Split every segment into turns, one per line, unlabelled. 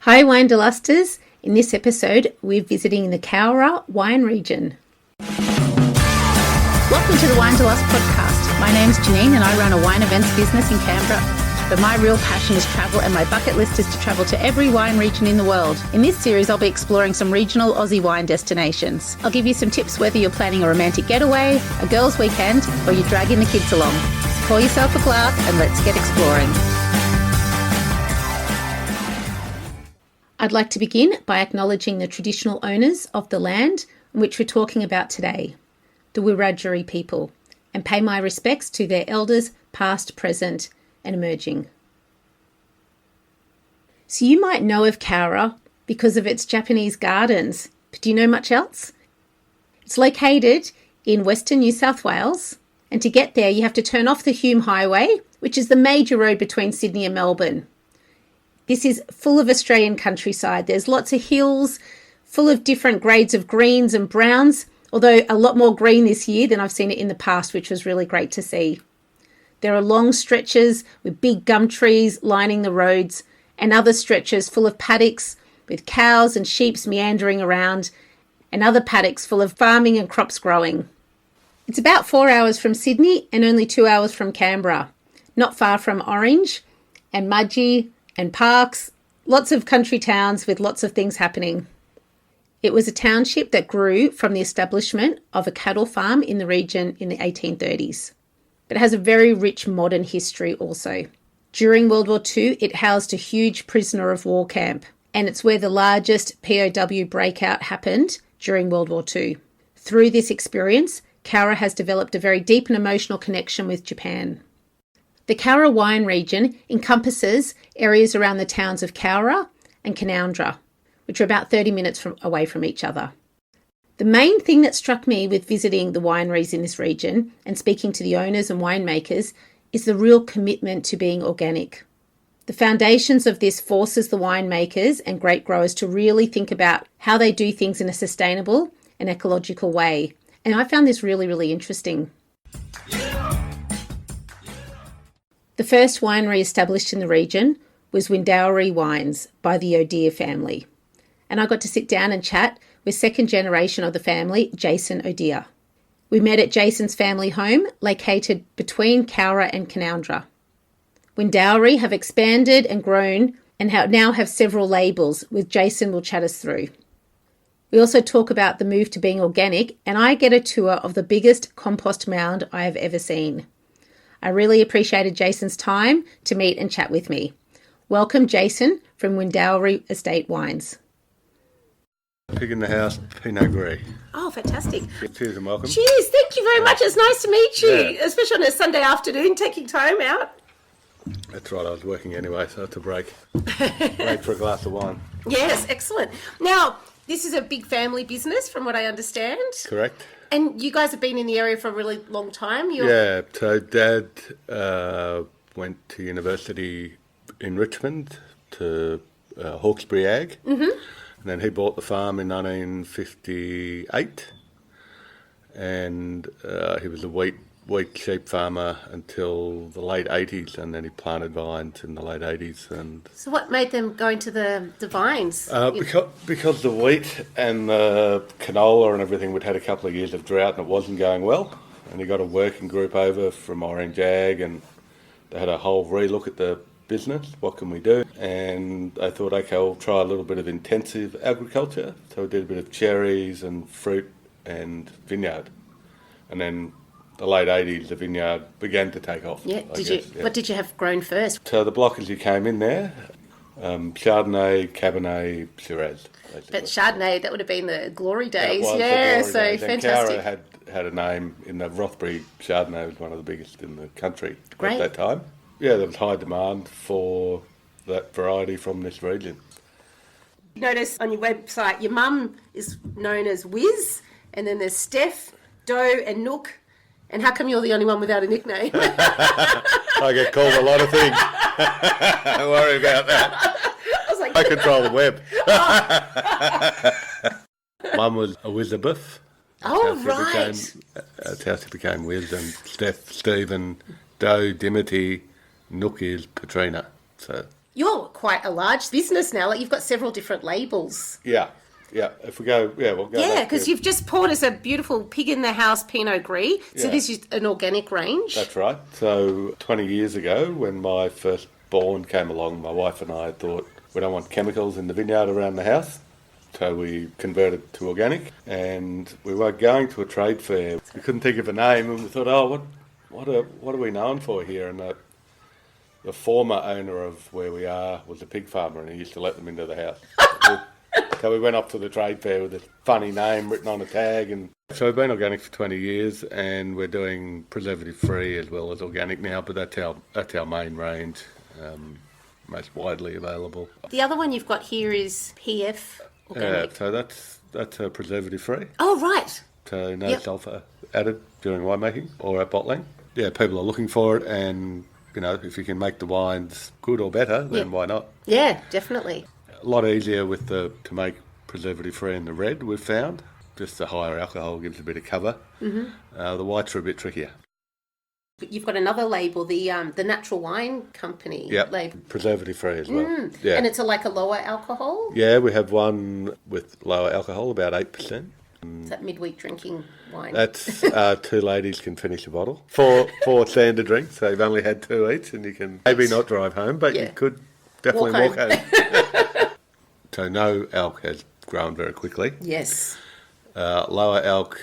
Hi Winederlusters, in this episode we're visiting the Cowra Wine Region. Welcome to the Winederlust podcast. My name's Jeanene and I run a wine events business in Canberra. But my real passion is travel and my bucket list is to travel to every wine region in the world. In this series I'll be exploring some regional Aussie wine destinations. I'll give you some tips whether you're planning a romantic getaway, a girls' weekend or you're dragging the kids along. So pour yourself a glass and let's get exploring. I'd like to begin by acknowledging the traditional owners of the land on which we're talking about today, the Wiradjuri people, and pay my respects to their elders past, present and emerging. So you might know of Cowra because of its Japanese gardens, but do you know much else? It's located in Western New South Wales, and to get there you have to turn off the Hume Highway, which is the major road between Sydney and Melbourne. This is full of Australian countryside. There's lots of hills, full of different grades of greens and browns, although a lot more green this year than I've seen it in the past, which was really great to see. There are long stretches with big gum trees lining the roads and other stretches full of paddocks with cows and sheep meandering around and other paddocks full of farming and crops growing. It's about 4 hours from Sydney and only 2 hours from Canberra, not far from Orange and Mudgee and Parks, lots of country towns with lots of things happening. It was a township that grew from the establishment of a cattle farm in the region in the 1830s. But it has a very rich modern history also. During World War II, it housed a huge prisoner of war camp, and it's where the largest POW breakout happened during World War II. Through this experience, Cowra has developed a very deep and emotional connection with Japan. The Cowra Wine Region encompasses areas around the towns of Cowra and Canowindra, which are about 30 minutes away from each other. The main thing that struck me with visiting the wineries in this region and speaking to the owners and winemakers is the real commitment to being organic. The foundations of this forces the winemakers and grape growers to really think about how they do things in a sustainable and ecological way. And I found this really, really interesting. The first winery established in the region was Windowrie Wines by the Odeth family. And I got to sit down and chat with second generation of the family, Jason Odeth. We met at Jason's family home, located between Cowra and Canowindra. Windowrie have expanded and grown and now have several labels, which Jason will chat us through. We also talk about the move to being organic, and I get a tour of the biggest compost mound I have ever seen. I really appreciated Jason's time to meet and chat with me. Welcome, Jason, from Windowrie Estate Wines.
Pig in the house, Pinot Gris.
Oh, fantastic.
Cheers and welcome.
Cheers, thank you very much. It's nice to meet you, especially on a Sunday afternoon, taking time out.
That's right, I was working anyway, so it's a break. Break for a glass of wine.
Yes, excellent. Now, this is a big family business from what I understand.
Correct.
And you guys have been in the area for a really long time.
Yeah, so Dad went to university in Richmond to Hawkesbury Ag. Mm-hmm. And then he bought the farm in 1958, and he was a wheat sheep farmer until the late 80s, and then he planted vines in the late 80s. And
so what made them go into the vines?
Because the wheat and the canola and everything, we'd had a couple of years of drought and it wasn't going well, and he got a working group over from Orange Ag, and they had a whole relook at the business, what can we do? And I thought, okay, I'll try a little bit of intensive agriculture. So we did a bit of cherries and fruit and vineyard. And then the late 80s, the vineyard began to take off.
Yeah, what did you have grown first?
So the block as you came in there, Chardonnay, Cabernet, Shiraz. Basically.
But Chardonnay, that would have been the glory days.
So
fantastic.
Cowra had a name in the Rothbury. Chardonnay was one of the biggest in the country at that time. Yeah, there was high demand for that variety from this region.
Notice on your website, your mum is known as Wiz, and then there's Steph, Doe and Nook. And how come you're the only one without a nickname?
I get called a lot of things. Don't worry about that. I control the web. Mum was Elizabeth.
Oh, right.
That's how she became Wiz, and Steph, Stephen, Doe, Dimity, Nook is Katrina. So
You're
quite a large business now. Like you've got several different labels.
Yeah. If we go, we'll go.
Yeah, because you've just poured us a beautiful pig in the house Pinot Gris. So this is an organic range.
That's right. So 20 years ago, when my firstborn came along, my wife and I thought we don't want chemicals in the vineyard around the house. So we converted to organic, and we were going to a trade fair. We couldn't think of a name, and we thought, what are we known for here? And the former owner of where we are was a pig farmer, and he used to let them into the house. So we went up to the trade fair with a funny name written on a tag, and so we've been organic for 20 years, and we're doing preservative-free as well as organic now. But that's our main range, most widely available.
The other one you've got here is PF. Organic.
So that's preservative-free.
Oh, right.
So no sulphur added during winemaking or at bottling. Yeah, people are looking for it, and, if you can make the wines good or better, then why not?
Yeah, definitely.
A lot easier to make preservative-free in the red, we've found. Just the higher alcohol gives a bit of cover. Mm-hmm. The whites are a bit trickier.
But you've got another label, the Natural Wine Company label.
Preservative-free as well. Yeah.
And it's like a lower alcohol?
Yeah, we have one with lower alcohol, about 8%.
Is that midweek drinking wine?
That's 2 ladies can finish a bottle. Four standard drinks, so you've only had 2 each, and you can maybe not drive home, but you could definitely walk home. So no alc has grown very quickly.
Yes.
Lower alc,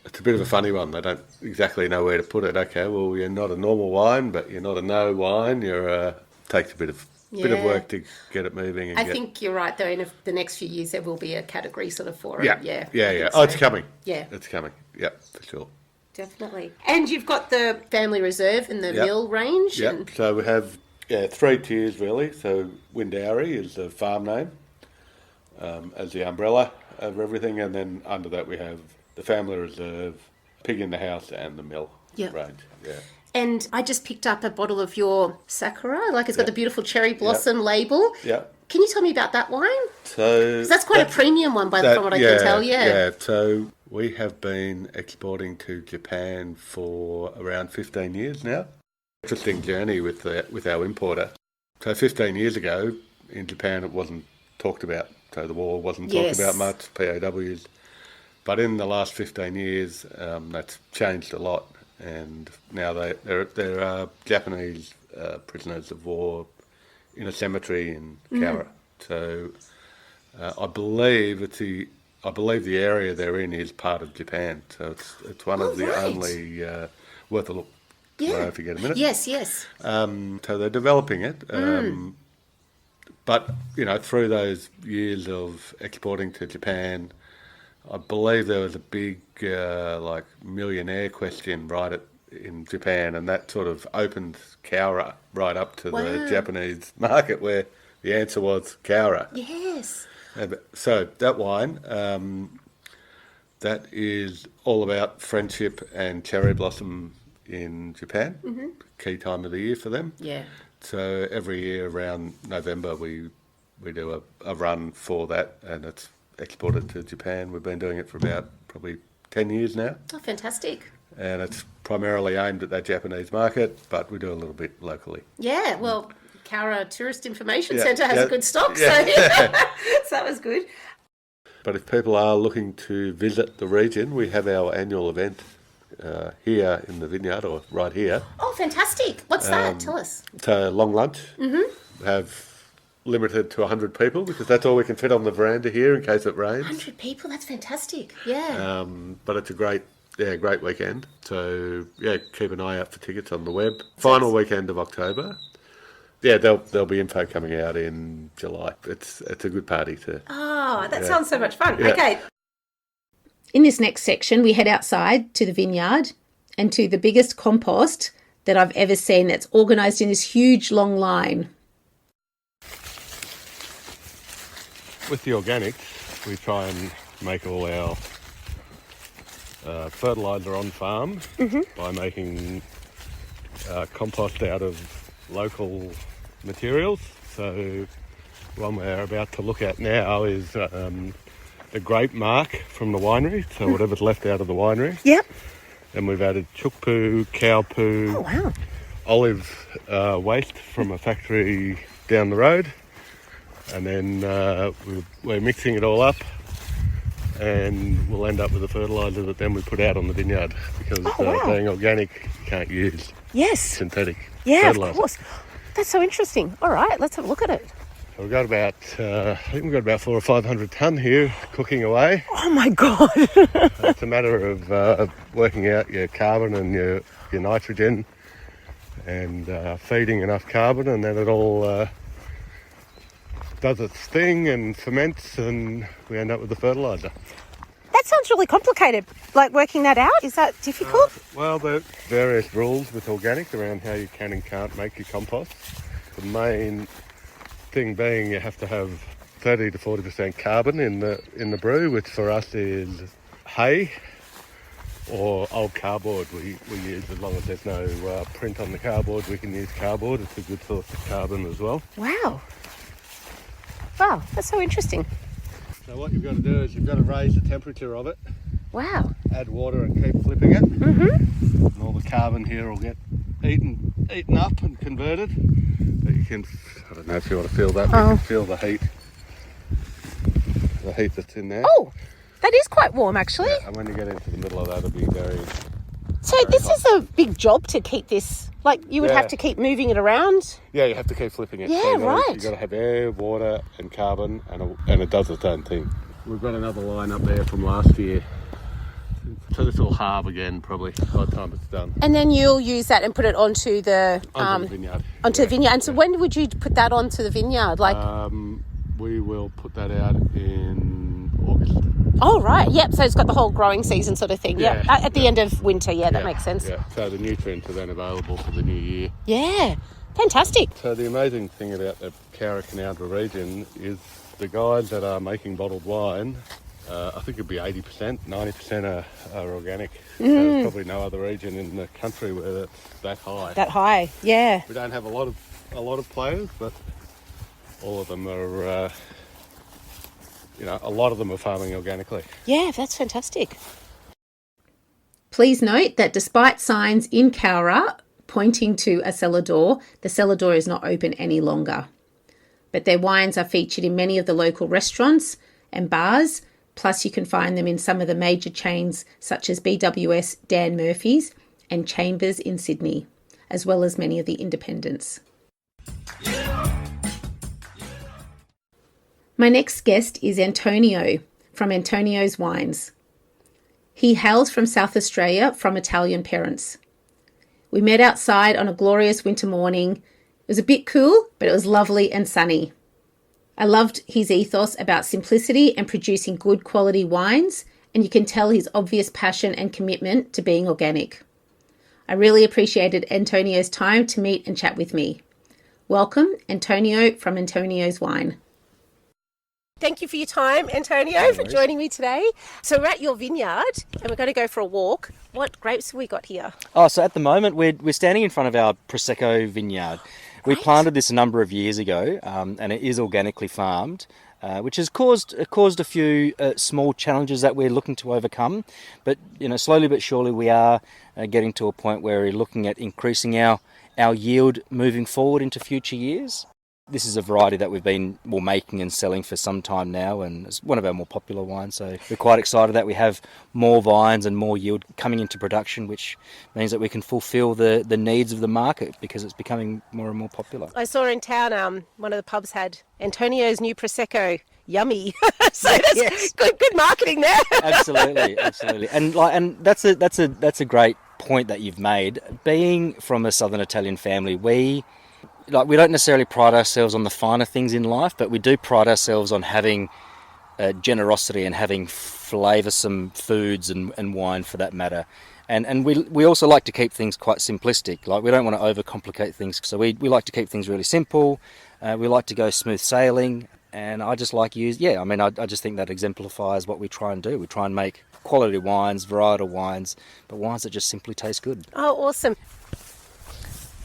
it's a bit of a funny one. They don't exactly know where to put it. Okay, well, you're not a normal wine, but you're not a no wine. You're takes a bit of work to get it moving. And
I think you're right, though. In the next few years, there will be a category sort of for it.
Yeah.
So.
Oh, it's coming.
Yeah.
It's coming. Yeah, for sure.
Definitely. And you've got the Family Reserve and the Mill range.
Yeah, so we have 3 tiers, really. So Windowrie is the farm name as the umbrella of everything. And then under that we have the Family Reserve, Pig in the House, and the Mill range. Yeah.
And I just picked up a bottle of your Sakura. It's got the beautiful cherry blossom label.
Yeah.
Can you tell me about that wine?
So
'cause that's quite a premium one from what I can tell,
Yeah, so we have been exporting to Japan for around 15 years now. Interesting journey with our importer. So 15 years ago, in Japan, it wasn't talked about. So the war wasn't talked about much, POWs. But in the last 15 years, that's changed a lot. And now there are Japanese prisoners of war in a cemetery in Cowra. So I believe the area they're in is part of Japan. So it's one of the only worth a look.
Yeah.
If you get a minute.
Yes.
So they're developing it. But through those years of exporting to Japan, I believe there was a big millionaire question in Japan, and that sort of opened Cowra right up to the Japanese market, where the answer was Cowra.
Yes.
So that wine, that is all about friendship and cherry blossom in Japan. Mm-hmm. Key time of the year for them.
Yeah.
So every year around November we do a run for that, and it's exported to Japan. We've been doing it for about probably 10 years now.
Oh, fantastic.
And it's primarily aimed at that Japanese market, but we do a little bit locally.
Yeah, well, Cowra Tourist Information Centre has a good stock, so that was good.
But if people are looking to visit the region, we have our annual event here in the vineyard, or right here.
Oh, fantastic. What's that? Tell us.
It's a long lunch. Mm-hmm. We have limited to 100 people, because that's all we can fit on the veranda here in case it rains.
100 people? That's fantastic. Yeah.
But it's a great weekend. So, keep an eye out for tickets on the web. Final weekend of October. Yeah, there'll be info coming out in July. It's a good party too.
Oh, that sounds so much fun. Yeah. Okay.
In this next section, we head outside to the vineyard and to the biggest compost that I've ever seen, that's organised in this huge long line.
With the organics, we try and make all our fertiliser on farm by making compost out of local materials. So one we're about to look at now is the grape mark from the winery, so whatever's left out of the winery.
Yep.
And we've added chook poo, cow poo, olive waste from a factory down the road. and then we're mixing it all up, and we'll end up with a fertiliser that then we put out on the vineyard, because being organic, you can't use synthetic fertiliser.
Of course. That's so interesting. All right, let's have a look at it.
So we've got about, I think we've got about 400 or 500 tonne here cooking away.
Oh my God.
It's a matter of working out your carbon and your nitrogen, and feeding enough carbon, and then it all does its thing and ferments, and we end up with the fertiliser.
That sounds really complicated, like working that out. Is that difficult?
Well, there are various rules with organic around how you can and can't make your compost. The main thing being you have to have 30 to 40% carbon in the brew, which for us is hay or old cardboard we use. As long as there's no print on the cardboard, we can use cardboard. It's a good source of carbon as well.
Wow, that's so interesting.
So what you've got to do is you've got to raise the temperature of it.
Wow.
Add water and keep flipping it. Mm-hmm. And all the carbon here will get eaten up and converted. But you can, I don't know if you want to feel that, but you can feel the heat that's in there.
Oh, that is quite warm actually.
Yeah, and when you get into the middle of that, it'll be very...
So this is a big job to keep this, like you would have to keep moving it around.
Yeah, you have to keep flipping it.
Yeah,
so
right.
You've got to have air, water and carbon, and it does its own thing. We've got another line up there from last year. So this will halve again probably by the time it's done.
And then you'll use that and put it onto the
vineyard.
Onto the vineyard. And so when would you put that onto the vineyard? Like
we will put that out in August.
Oh right, yep. So it's got the whole growing season sort of thing.
Yeah.
At the end of winter. Yeah, that makes sense.
Yeah. So the nutrients are then available for the new year.
Yeah, fantastic.
So the amazing thing about the Cowra Canowindra region is the guys that are making bottled wine. I think it'd be 80%, 90% are organic. So there's probably no other region in the country where it's that high.
That high, yeah.
We don't have a lot of players, but all of them are, a lot of them are farming organically.
Yeah, that's fantastic.
Please note that despite signs in Cowra pointing to a cellar door, the cellar door is not open any longer. But their wines are featured in many of the local restaurants and bars. Plus, you can find them in some of the major chains such as BWS, Dan Murphy's and Chambers in Sydney, as well as many of the independents. My next guest is Antonio from Antonio's Wines. He hails from South Australia from Italian parents. We met outside on a glorious winter morning. It was a bit cool, but it was lovely and sunny. I loved his ethos about simplicity and producing good quality wines, and you can tell his obvious passion and commitment to being organic. I really appreciated Antonio's time to meet and chat with me. Welcome, Antonio from Antonio's Wine.
Thank you for your time, Antonio, for joining me today. So we're at your vineyard and we're going to go for a walk. What grapes have we got here?
So at the moment we're standing in front of our Prosecco vineyard. We planted this a number of years ago, and it is organically farmed, which has caused a few small challenges that we're looking to overcome. But slowly but surely we are getting to a point where we're looking at increasing our yield moving forward into future years. This is a variety that we've been making and selling for some time now, and it's one of our more popular wines. So we're quite excited that we have more vines and more yield coming into production, which means that we can fulfil the needs of the market because it's becoming more and more popular.
I saw in town one of the pubs had Antonio's new Prosecco. Yummy. So that's good marketing there. Absolutely.
And that's a great point that you've made. Being from a Southern Italian family, we don't necessarily pride ourselves on the finer things in life, but we do pride ourselves on having generosity and having flavoursome foods and wine for that matter. And we also like to keep things quite simplistic. Like, we don't want to overcomplicate things, so we like to keep things really simple. We like to go smooth sailing, and I just like I just think that exemplifies what we try and do. We try and make quality wines, varietal wines, but wines that just simply taste good.
Oh, awesome.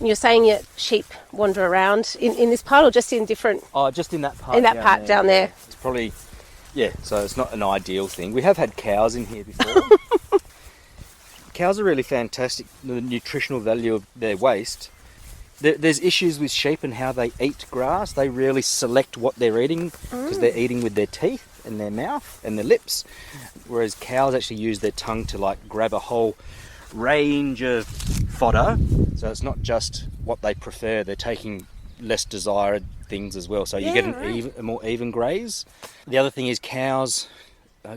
You're saying your sheep wander around in this part, or just in different...
Oh, just in that part.
In that part down there.
It's probably... Yeah, so it's not an ideal thing. We have had cows in here before. Cows are really fantastic. The nutritional value of their waste there's issues with sheep and how they eat grass. They really select what they're eating because they're eating with their teeth and their mouth and their lips, whereas cows actually use their tongue to like grab a whole range of fodder. So it's not just what they prefer, they're taking less desired things as well. So you get a more even graze. The other thing is cows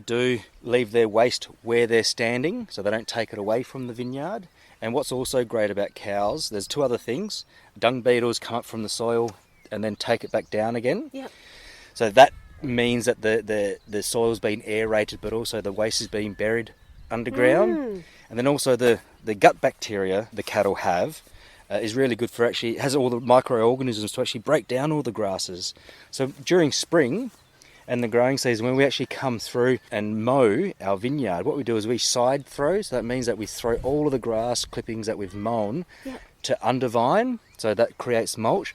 do leave their waste where they're standing, so they don't take it away from the vineyard. And what's also great about cows, there's two other things. Dung beetles come up from the soil and then take it back down again.
Yep.
So that means that the soil's been aerated, but also the waste is being buried underground. And then also the gut bacteria the cattle have is really good for actually, it has all the microorganisms to actually break down all the grasses. So during spring and the growing season, when we actually come through and mow our vineyard, what we do is we side throw. So that means that we throw all of the grass clippings that we've mown to undervine. So that creates mulch.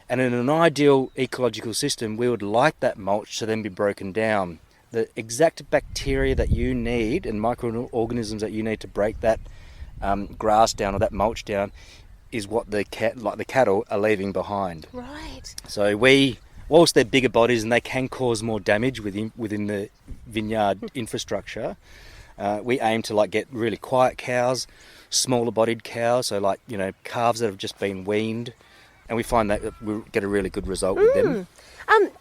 And in an ideal ecological system, we would like that mulch to then be broken down. The exact bacteria that you need and microorganisms that you need to break that grass down or that mulch down is what the cattle are leaving behind.
Right.
So whilst they're bigger bodies and they can cause more damage within the vineyard infrastructure, we aim to like get really quiet cows, smaller bodied cows, so like, you know, calves that have just been weaned, and we find that we get a really good result with them.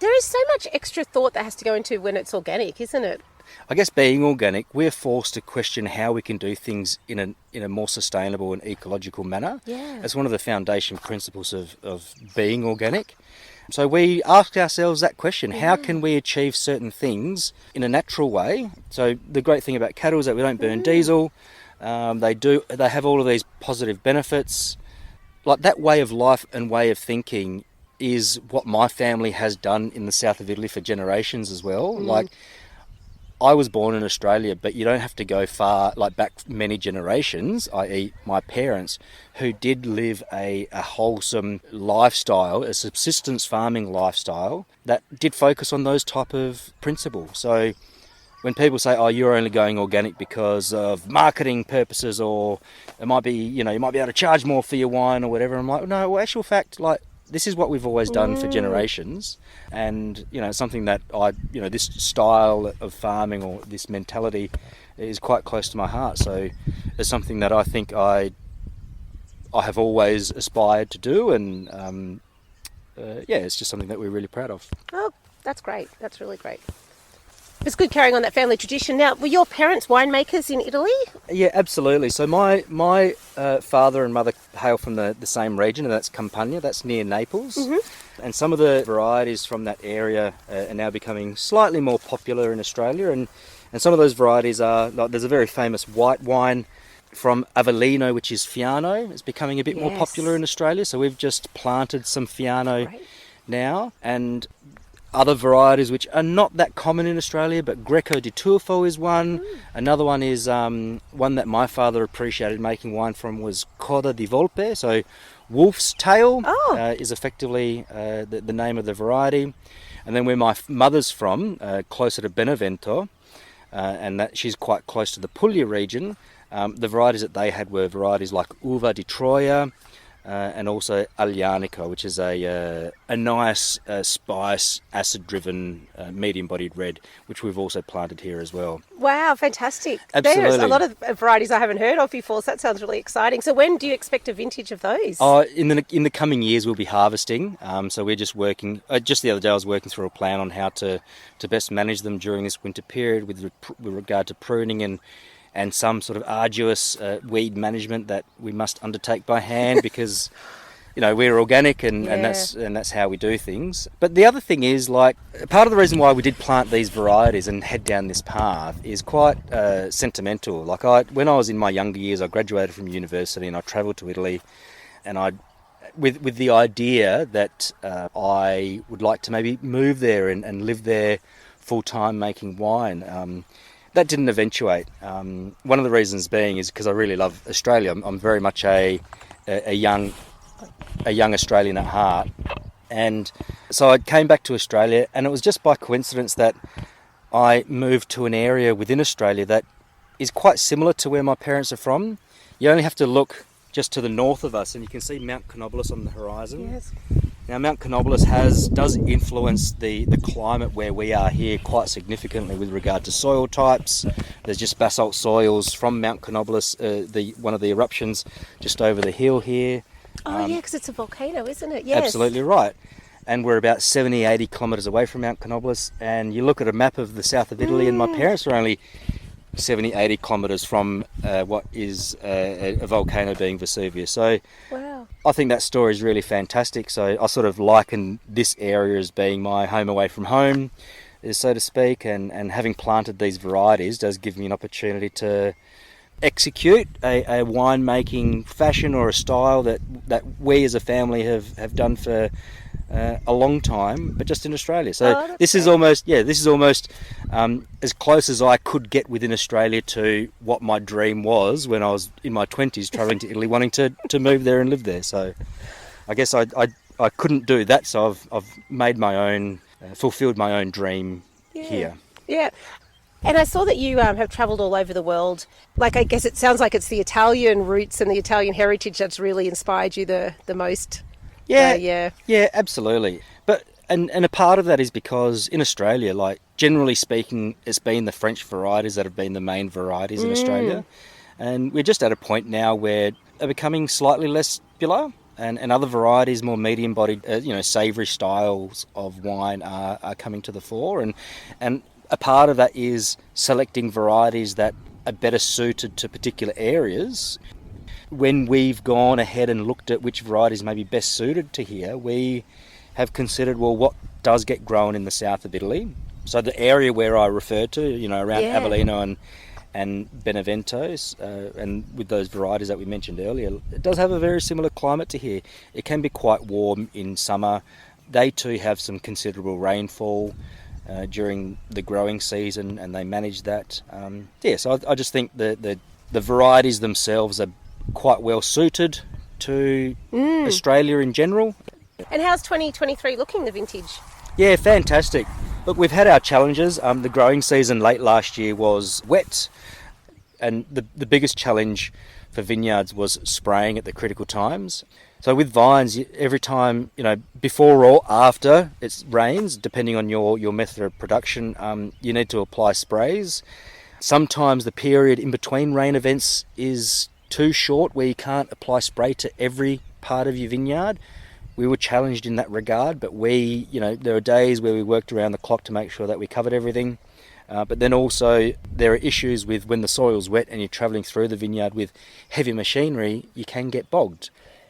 There is so much extra thought that has to go into when it's organic, isn't it?
I guess being organic, we're forced to question how we can do things in a more sustainable and ecological manner.
Yeah.
It's one of the foundation principles of being organic. So we ask ourselves that question, how can we achieve certain things in a natural way? So the great thing about cattle is that we don't burn diesel. They have all of these positive benefits. Like that way of life and way of thinking is what my family has done in the south of Italy for generations as well. Like, I was born in Australia, but you don't have to go far, like back many generations, i.e. my parents, who did live a wholesome lifestyle, a subsistence farming lifestyle that did focus on those type of principles. So when people say, oh, you're only going organic because of marketing purposes, or it might be, you know, you might be able to charge more for your wine or whatever, I'm like, no, well, actual fact, like, this is what we've always done for generations, and you know, something that this style of farming or this mentality is quite close to my heart. So it's something that I think I have always aspired to do, and it's just something that we're really proud of.
Oh, that's great. That's really great. It's good carrying on that family tradition. Now, were your parents winemakers in Italy? Yeah,
absolutely. So my father and mother hail from the same region, and that's Campania, that's near Naples. And some of the varieties from that area are now becoming slightly more popular in Australia. And some of those varieties are, like, there's a very famous white wine from Avellino, which is Fiano. It's becoming a bit more popular in Australia. So we've just planted some Fiano now. And other varieties which are not that common in Australia, but Greco di Turfo is one. Another one is one that my father appreciated making wine from was Coda di Volpe, so wolf's tail is effectively the name of the variety. And then where my mother's from, closer to Benevento, and that she's quite close to the Puglia region, the varieties that they had were varieties like Uva di Troia, and also Aglianico, which is a nice spice, acid-driven, medium-bodied red, which we've also planted here as well.
Wow, fantastic.
Absolutely.
There's a lot of varieties I haven't heard of before, so that sounds really exciting. So when do you expect a vintage of those?
In the coming years, we'll be harvesting. So we're just working, just the other day I was working through a plan on how to best manage them during this winter period with regard to pruning and some sort of arduous weed management that we must undertake by hand because, you know, we're organic and that's how we do things. But the other thing is, like, part of the reason why we did plant these varieties and head down this path is quite sentimental. Like, when I was in my younger years, I graduated from university and I travelled to Italy, and with the idea that I would like to maybe move there and live there full time making wine. That didn't eventuate. One of the reasons being is because I really love Australia. I'm very much a young Australian at heart, and so I came back to Australia, and it was just by coincidence that I moved to an area within Australia that is quite similar to where my parents are from. You only have to look just to the north of us, and you can see Mount Canowindra on the horizon.
Yes.
Now, Mount Canowindra does influence the climate where we are here quite significantly with regard to soil types. There's just basalt soils from Mount Canowindra, one of the eruptions just over the hill here.
Oh, yeah, because it's a volcano, isn't it? Yes.
Absolutely right. And we're about 70, 80 kilometres away from Mount Canowindra, and you look at a map of the south of Italy, and my parents are only 70, 80 kilometres from what is a volcano being Vesuvius. So
Wow.
I think that story is really fantastic. So I sort of liken this area as being my home away from home, so to speak, and having planted these varieties does give me an opportunity to execute a winemaking fashion or a style that we as a family have done for a long time, but just in Australia. So this is almost as close as I could get within Australia to what my dream was when I was in my 20s, travelling to Italy, wanting to move there and live there. So I guess I couldn't do that, so I've made my own, fulfilled my own dream here.
Yeah. And I saw that you have travelled all over the world. Like, I guess it sounds like it's the Italian roots and the Italian heritage that's really inspired you the most.
Yeah, absolutely. But and a part of that is because in Australia, like generally speaking, it's been the French varieties that have been the main varieties in Australia, and we're just at a point now where they're becoming slightly less popular, and other varieties, more medium-bodied, savoury styles of wine are coming to the fore, and a part of that is selecting varieties that are better suited to particular areas. When we've gone ahead and looked at which varieties may be best suited to here, we have considered, well, what does get grown in the south of Italy? So the area where I referred to, around Avellino and Benevento, and with those varieties that we mentioned earlier, it does have a very similar climate to here. It can be quite warm in summer. They too have some considerable rainfall during the growing season, and they manage that. So I just think the varieties themselves are quite well suited to Australia in general.
And how's 2023 looking, the vintage?
Yeah, fantastic. Look, we've had our challenges. The growing season late last year was wet, and the biggest challenge for vineyards was spraying at the critical times. So with vines, every time, before or after it rains, depending on your method of production, you need to apply sprays. Sometimes the period in between rain events is too short where you can't apply spray to every part of your vineyard. We were challenged in that regard, but there are days where we worked around the clock to make sure that we covered everything. But then also there are issues with when the soil's wet and you're travelling through the vineyard with heavy machinery, you can get bogged.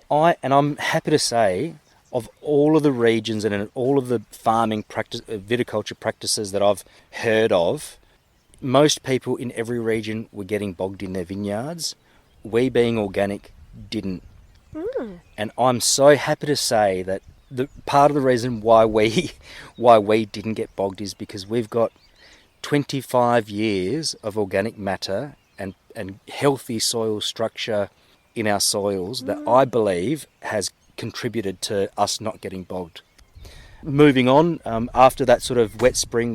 I'm happy to say, of all of the regions and in all of the farming viticulture practices that I've heard of, most people in every region were getting bogged in their vineyards. We, being organic, didn't. And I'm so happy to say that the part of the reason why we didn't get bogged is because we've got 25 years of organic matter and healthy soil structure in our soils that I believe has contributed to us not getting bogged. Moving on, after that sort of wet spring,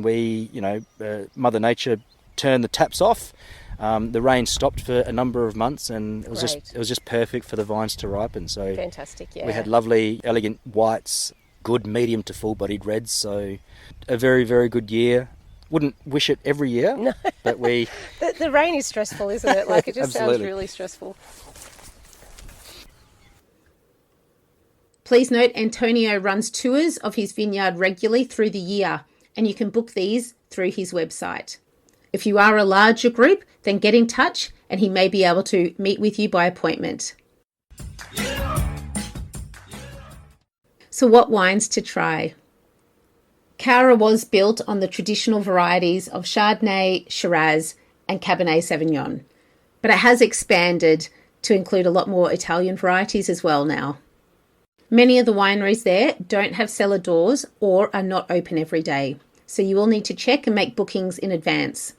Mother Nature turned the taps off. The rain stopped for a number of months, and it was just perfect for the vines to ripen. So
fantastic, yeah.
We had lovely, elegant whites, good medium to full-bodied reds. So a very, very good year. Wouldn't wish it every year,
no.
But we.
The rain is stressful, isn't it? Like, it just sounds really stressful.
Please note, Antonio runs tours of his vineyard regularly through the year, and you can book these through his website. If you are a larger group, then get in touch and he may be able to meet with you by appointment. So what wines to try? Cowra was built on the traditional varieties of Chardonnay, Shiraz and Cabernet Sauvignon, but it has expanded to include a lot more Italian varieties as well now. Many of the wineries there don't have cellar doors or are not open every day, so you will need to check and make bookings in advance.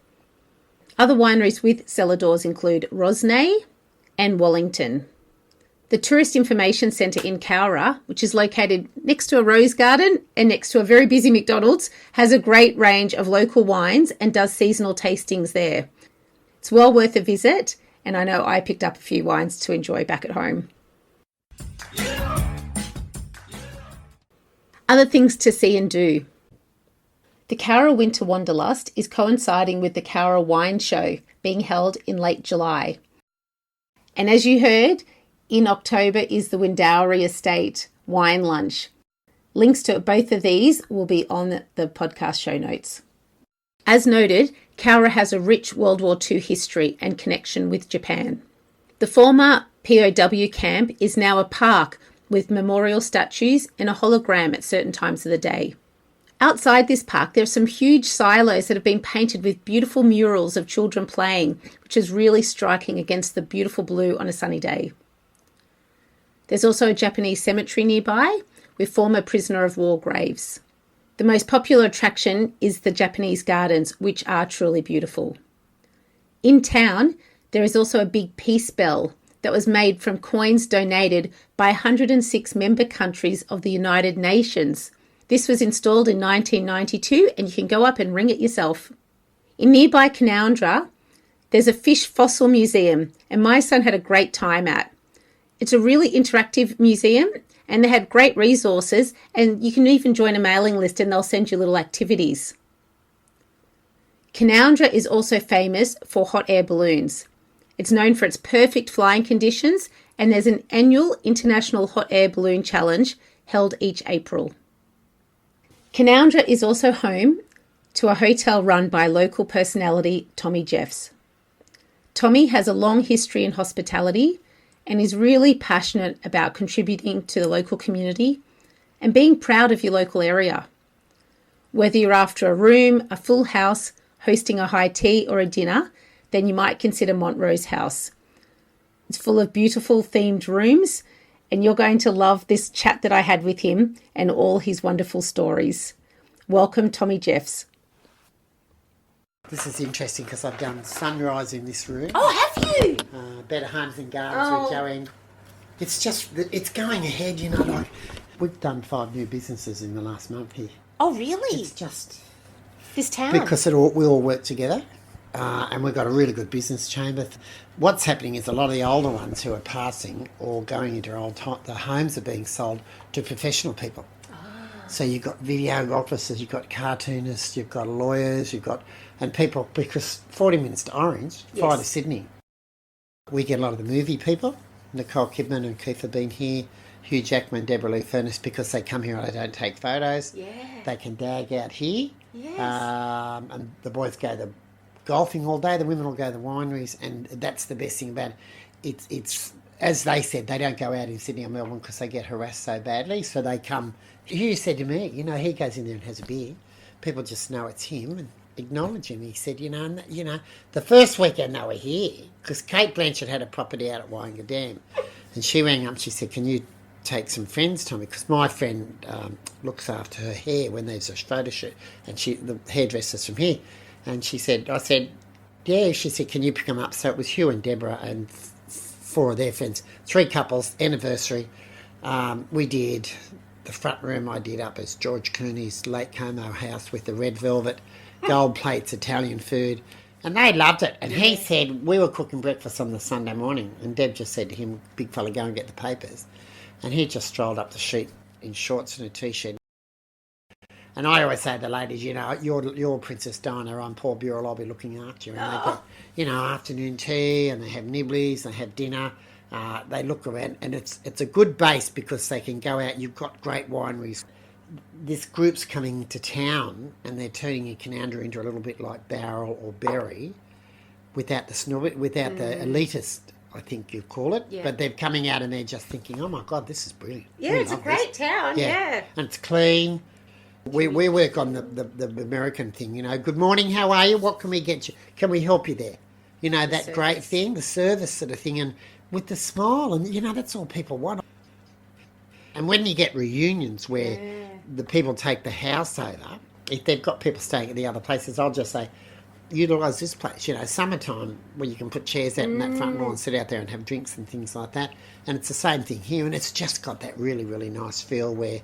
Other wineries with cellar doors include Rosnay and Wallington. The Tourist Information Centre in Cowra, which is located next to a rose garden and next to a very busy McDonald's, has a great range of local wines and does seasonal tastings there. It's well worth a visit, and I know I picked up a few wines to enjoy back at home. Other things to see and do. The Cowra Winter Wanderlust is coinciding with the Cowra Wine Show being held in late July. And as you heard, in October is the Windowrie Estate Wine Lunch. Links to both of these will be on the podcast show notes. As noted, Cowra has a rich World War II history and connection with Japan. The former POW camp is now a park with memorial statues and a hologram at certain times of the day. Outside this park, there are some huge silos that have been painted with beautiful murals of children playing, which is really striking against the beautiful blue on a sunny day. There's also a Japanese cemetery nearby with former prisoner of war graves. The most popular attraction is the Japanese gardens, which are truly beautiful. In town, there is also a big peace bell that was made from coins donated by 106 member countries of the United Nations. This was installed in 1992 and you can go up and ring it yourself. In nearby Canowindra, there's a fish fossil museum and my son had a great time at. It's a really interactive museum and they have great resources and you can even join a mailing list and they'll send you little activities. Canowindra is also famous for hot air balloons. It's known for its perfect flying conditions and there's an annual International Hot Air Balloon Challenge held each April. Canowindra is also home to a hotel run by local personality Tommy Jeffs. Tommy has a long history in hospitality and is really passionate about contributing to the local community and being proud of your local area. Whether you're after a room, a full house, hosting a high tea or a dinner, then you might consider Montrose House. It's full of beautiful themed rooms and you're going to love this chat that I had with him and all his wonderful stories. Welcome, Tommy Jeffs.
This is interesting because I've done sunrise in this room.
Oh, have you?
Better Homes and Gardens with Joanne. It's just, it's going ahead, you know, like we've done 5 new businesses in the last month here.
Oh, really?
It's just...
This town?
Because we all work together and we've got a really good business chamber. What's happening is a lot of the older ones who are passing or going into the homes are being sold to professional people. So you've got videographers, you've got cartoonists, you've got lawyers, and people, because 40 minutes to Orange, 5 to Sydney. We get a lot of the movie people. Nicole Kidman and Keith have been here. Hugh Jackman, Deborah Lee Furness, because they come here and they don't take photos. Yeah. They can dag out here. Yes. And the boys go to golfing all day, the women will go to the wineries, and that's the best thing about it. It's as they said, they don't go out in Sydney or Melbourne because they get harassed so badly, so they come. Hugh said to me, you know, he goes in there and has a beer. People just know it's him and acknowledge him. He said, you know, the first weekend they were here, because Kate Blanchett had a property out at Warringah Dam, and she rang up and she said, can you take some friends, Tommy? Because my friend looks after her hair when there's a photo shoot, and the hairdresser's from here. And I said, yeah. She said, can you pick them up? So it was Hugh and Deborah and 4 of their friends, 3 couples, anniversary. We did the front room. I did up as George Clooney's Lake Como house with the red velvet, gold plates, Italian food. And they loved it. And he said, we were cooking breakfast on the Sunday morning, and Deb just said to him, big fella, go and get the papers. And he just strolled up the street in shorts and a T-shirt. And I always say to the ladies, you know, you're Princess Diana, I'm Paul Burrell, I'll be looking after you. And they get, you know, afternoon tea, and they have nibblies, they have dinner. They look around, and it's a good base because they can go out. You've got great wineries. This group's coming to town, and they're turning in Canowindra into a little bit like Bowral or Berry, without the elitist, I think you call it. Yeah. But they're coming out and they're just thinking, oh my God, this is brilliant.
Yeah, it's a great town, yeah.
And it's clean. We work on the American thing, you know, good morning, how are you? What can we get you? Can we help you there? You know, that great thing, the service sort of thing, and with the smile, and, you know, that's all people want. And when you get reunions where the people take the house over, if they've got people staying at the other places, I'll just say, utilise this place, you know, summertime where you can put chairs out in that front lawn, sit out there and have drinks and things like that. And it's the same thing here, and it's just got that really, really nice feel where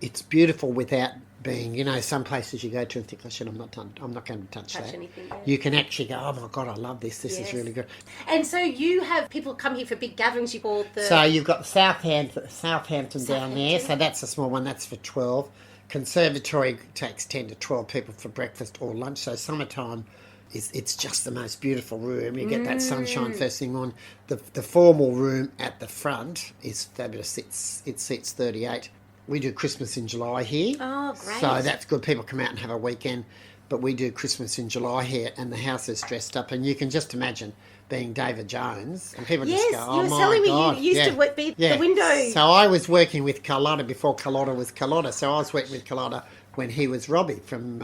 it's beautiful without being, some places you go to and think, oh shit, I'm not going to touch that.
anything, yeah.
You can actually go, oh my God, I love this. This
Yes.
is really good.
And so you have people come here for big gatherings. You call the
So you've got Southampton down there. So that's a small one. That's for 12. Conservatory takes 10 to 12 people for breakfast or lunch. So summertime, it's just the most beautiful room. You get that sunshine first thing on. The formal room at the front is fabulous. It seats 38. We do Christmas in July here.
Oh, great.
So that's good. People come out and have a weekend. But we do Christmas in July here, and the house is dressed up. And you can just imagine being David Jones, and people just go, oh,
you were
my
telling
God.
me you used to be the window.
So I was working with Carlotta before Carlotta was Carlotta. So I was working with Carlotta when he was Robbie from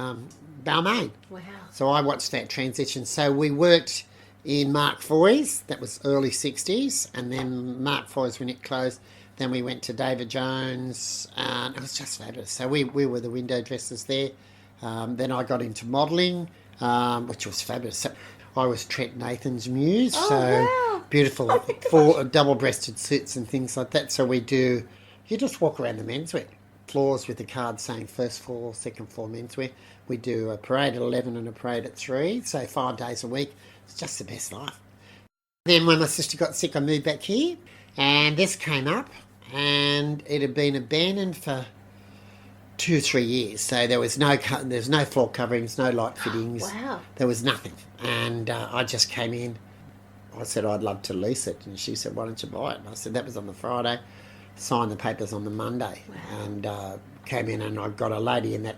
Balmain.
Wow.
So I watched that transition. So we worked in Mark Foy's, that was early 60s, and then Mark Foy's when it closed. Then we went to David Jones, and it was just fabulous. So we were the window dressers there. Then I got into modelling, which was fabulous. So I was Trent Nathan's muse,
wow.
Beautiful for double-breasted suits and things like that. So you just walk around the menswear floors with the card saying first floor, second floor menswear. We do a parade at 11 and a parade at 3, so 5 days a week. It's just the best life. Then when my sister got sick, I moved back here, and this came up, and it had been abandoned for 2 or 3 years. So there's no floor coverings, no light fittings.
Wow.
There was nothing. And I just came in. I said, I'd love to lease it. And she said, why don't you buy it? And I said, that was on the Friday. Signed the papers on the Monday.
Wow.
And came in, and I got a lady in that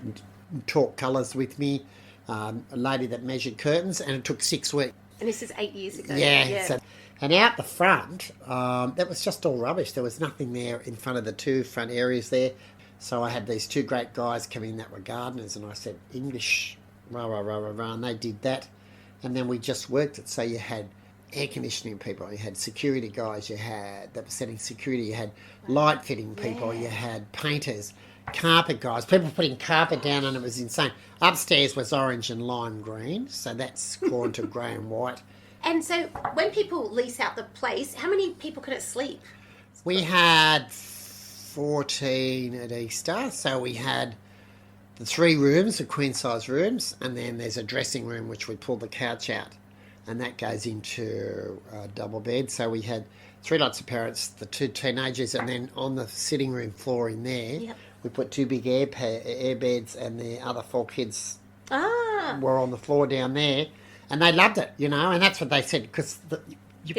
talk colours with me, a lady that measured curtains, and it took 6 weeks.
And this is 8 years ago.
Yeah. So, and out the front, that was just all rubbish. There was nothing there in front of the 2 front areas there. So I had these 2 great guys come in that were gardeners, and I said, English, rah, rah, rah, rah, rah, and they did that. And then we just worked it. So you had air conditioning people, you had security guys, that were setting security, you had light fitting people, you had painters, carpet guys, people putting carpet down, and it was insane. Upstairs was orange and lime green, so that's gone to grey and white.
And so when people lease out the place, how many people can it sleep?
We had 14 at Easter, so we had the 3 rooms, the queen size rooms, and then there's a dressing room which we pull the couch out, and that goes into a double bed. So we had 3 lots of parents, the 2 teenagers, and then on the sitting room floor in there, we put 2 big air beds, and the other 4 kids were on the floor down there, and they loved it, and that's what they said, because you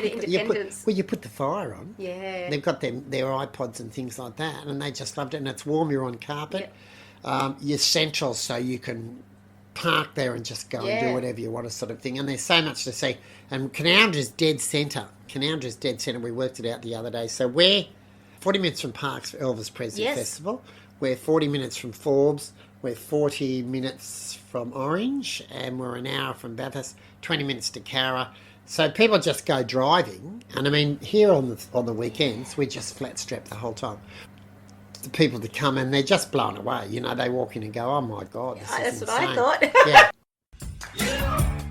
put the fire on.
Yeah.
They've got their iPods and things like that, and they just loved it. And it's warm. You're on carpet. You're central, so you can park there and just go and do whatever you want, sort of thing. And there's so much to see. And Canowndra's dead centre. We worked it out the other day. So we're 40 minutes from Parks for Elvis Presley Festival. We're 40 minutes from Forbes. We're 40 minutes from Orange, and we're an hour from Bathurst. 20 minutes to Cowra. So people just go driving, and I mean, here on the weekends, we just flat strap the whole time. The people that come in, they're just blown away. They walk in and go, oh my God, this is insane.
That's what I thought.
Yeah.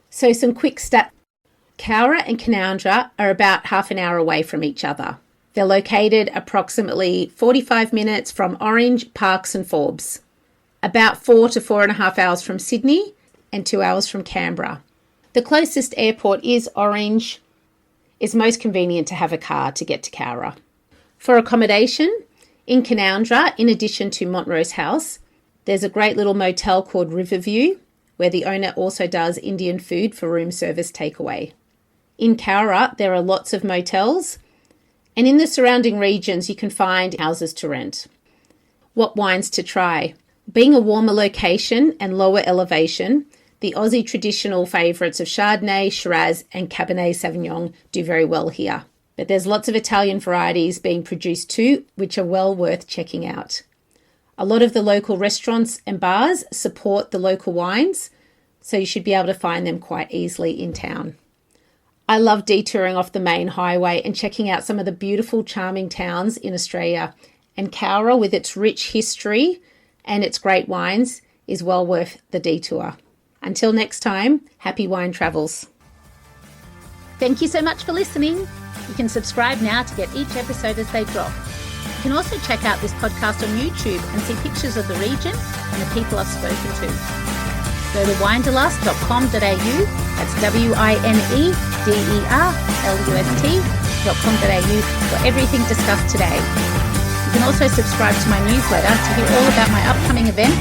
So some quick stats. Cowra and Canowindra are about half an hour away from each other. They're located approximately 45 minutes from Orange, Parks and Forbes, about 4 to 4.5 hours from Sydney, and 2 hours from Canberra. The closest airport is Orange. It's most convenient to have a car to get to Cowra. For accommodation, in Canowindra, in addition to Montrose House, there's a great little motel called Riverview, where the owner also does Indian food for room service takeaway. In Cowra, there are lots of motels, and in the surrounding regions, you can find houses to rent. What wines to try? Being a warmer location and lower elevation, the Aussie traditional favourites of Chardonnay, Shiraz and Cabernet Sauvignon do very well here. But there's lots of Italian varieties being produced too, which are well worth checking out. A lot of the local restaurants and bars support the local wines, so you should be able to find them quite easily in town. I love detouring off the main highway and checking out some of the beautiful, charming towns in Australia. And Cowra, with its rich history and its great wines, is well worth the detour. Until next time, happy wine travels.
Thank you so much for listening. You can subscribe now to get each episode as they drop.
You can also check out this podcast on YouTube and see pictures of the region and the people I've spoken to. Go to winederlust.com.au, that's winederlust.com.au for everything discussed today. You can also subscribe to my newsletter to hear all about my upcoming events